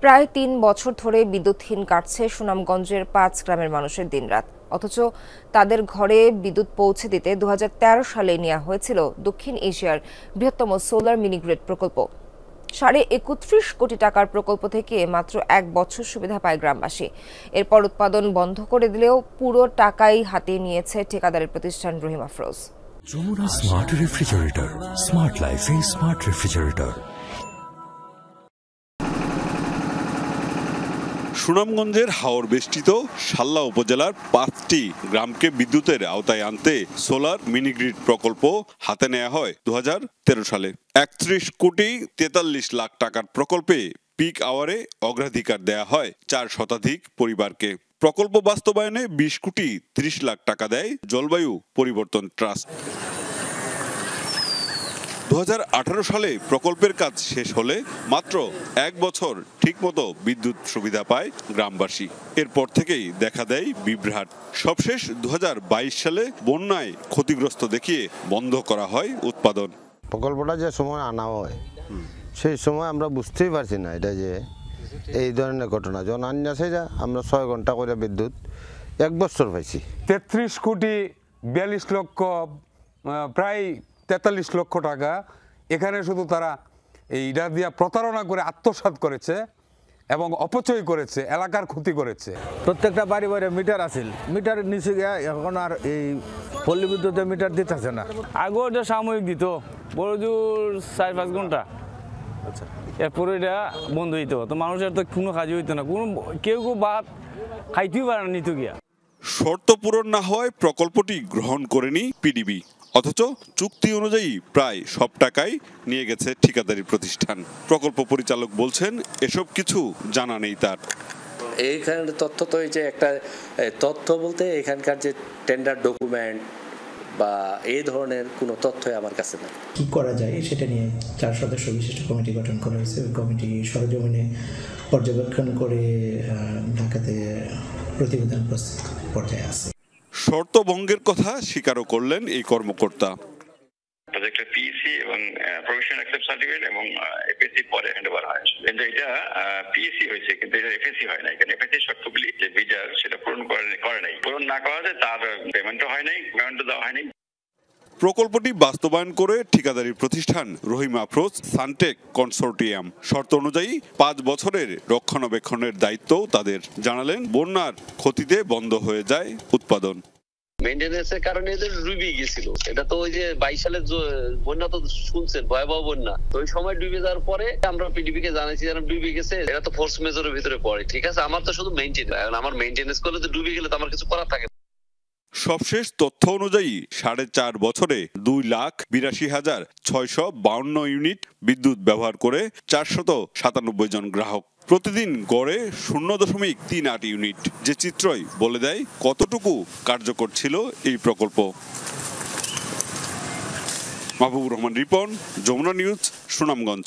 প্রায় ৩ বছর ধরে বিদ্যুৎহীন কাটছে সুনামগঞ্জের ৫ গ্রামের মানুষের দিনরাত। অথচ তাদের ঘরে বিদ্যুৎ পৌঁছে দিতে ২০১৩ সালে নেওয়া হয়েছিল দক্ষিণ এশিয়ার বৃহত্তম সোলার মিনিগ্রিড প্রকল্প। ৩.৩১ কোটি টাকার প্রকল্প থেকে মাত্র ১ বছর সুবিধা পায় গ্রামবাসী। এরপর উৎপাদন বন্ধ করে দিলেও পুরো টাকাই হাতে নিয়েছে ঠিকাদারের প্রতিষ্ঠান Rahim Afroz. Jamuna smart refrigerator, smart লাইফে স্মার্ট রেফ্রিজারেটর। সুনামগঞ্জের হাওর বেষ্টিত শাল্লা উপজেলার ৫টি গ্রামকে বিদ্যুতের আওতায় আনতে সোলার মিনিগ্রিড প্রকল্প হাতে নেওয়া হয় ২০১৩ সালে। ৩১ কোটি ৪৩ লাখ টাকার প্রকল্পে পিক আওয়ারে অগ্রাধিকার দেয়া হয় ৪ শতাধিক পরিবারকে। প্রকল্প বাস্তবায়নে ২০ কোটি ৩০ লাখ টাকা দেয় জলবায়ু পরিবর্তন ট্রাস্ট। ২০১৮ সালে প্রকল্পের কাজ শেষ হলে মাত্র ১ বছর ঠিকমতো বিদ্যুৎ সুবিধা পায় গ্রামবাসী। এরপর থেকেই দেখা দেয় বিভ্রাট। সবশেষ ২০২২ সালে বন্যায় ক্ষতিগ্রস্ত দেখিয়ে বন্ধ করা হয় উৎপাদন। প্রকল্পটা যে সময় আনা হয় সেই সময় আমরা বুঝতেই পারছি না এটা যে এই ধরনের ঘটনা। যখন আনিয়া সেটা আমরা ৬ ঘন্টা করে বিদ্যুৎ ১ বছর পাইছি। ৩৩ কোটি ৪২ লক্ষ প্রায় ৪৩ লক্ষ টাকা এখানে শুধু তারা এইটা দিয়া প্রতারণা করে আত্মসাৎ করেছে এবং অপচয় করেছে, এলাকার ক্ষতি করেছে। প্রত্যেকটা বাড়ি বাড়ি মিটার আছিল, মিটারের নিচে গিয়ে এখন আর এই পল্লী বিদ্যুতের মিটার দিতেছে না। আগেও যে সাময়িক দিত বড় জোর ৪-৫ ঘন্টা, এরপরে এটা বন্ধ হইতো। তো মানুষের তো কোনো কাজই হইতো না, কোনো কেউ ভাত খাইতেও পারে না নিত গিয়া। শর্ত পূরণ না হওয়ায় প্রকল্পটি গ্রহণ করেনি পিডিবি। অথচ চুক্তি অনুযায়ী প্রায় সব টাকাই নিয়ে গেছে ঠিকাদারি প্রতিষ্ঠান। প্রকল্প পরিচালক বলছেন এসব কিছু জানা নেই তার। এইখানের তথ্য তো এই যে একটা তথ্য বলতে এখানকার যে টেন্ডার ডকুমেন্ট বা এই ধরনের কোনো তথ্যই আমার কাছে নেই। কি করা যায় সেটা নিয়ে ৪ সদস্য বিশিষ্ট কমিটি গঠন করা হয়েছে। ওই কমিটি সরজমিনে পর্যবেক্ষণ করে ঢাকাতে প্রতিবেদন প্রস্তুত পর্যায়ে আছে। শর্ত ভঙ্গের কথা স্বীকারও করলেন এই কর্মকর্তা। প্রজেক্টের পিএসি এবং প্রভিশন অ্যাকসেপ্ট সার্টিফিকেট এবং এফএসি পরে হ্যান্ডওভার হয়, কিন্তু এটা পিএসি হয়েছে কিন্তু এটা এফএসি হয় নাই। কারণ এফএসি শর্তগুলি যে বিজার সেটা পূরণ করে নাই, পূরণ না করাতে তার পেমেন্টও হয় নাই, পেমেন্টও দেওয়া হয়নি। প্রকল্পটি বাস্তবায়ন করে ঠিকাদারি প্রতিষ্ঠান রহিম আফরোজ সানটেক কনসোর্টিয়াম। শর্ত অনুযায়ী ৫ বছরের রক্ষণাবেক্ষণের দায়িত্বও তাদের। জানালেন বন্যার ক্ষতিতে বন্ধ হয়ে যায় উৎপাদন। মেইনটেনেন্সের কারণে এদের ডুবে গেছিল। এটা তো ওই যে ২২ সালের বন্যা তো শুনছেন, ভয়াবহ বন্যা। ওই সময় ডুবে যাওয়ার পরে আমরা পিডিবি কে জানাইছি যেন ডুবে গেছে, এটা তো ফোর্স মেজরের ভিতরে পড়ে। ঠিক আছে, আমার তো শুধু মেইনটেনেন্স, আমার মেইনটেনেন্স করলে তো ডুবে গেলে তো আমার কিছু করার থাকে। সবশেষ তথ্য অনুযায়ী ৪.৫ বছরে ২,৮২,৬৫২ ইউনিট বিদ্যুৎ ব্যবহার করে ৪৯৭ জন গ্রাহক। প্রতিদিন গড়ে ০.৩৮ ইউনিট, যে চিত্রই বলে দেয় কতটুকু কার্যকর ছিল এই প্রকল্প। মাহবুবুর রহমান রিপন, যমুনা নিউজ, সুনামগঞ্জ।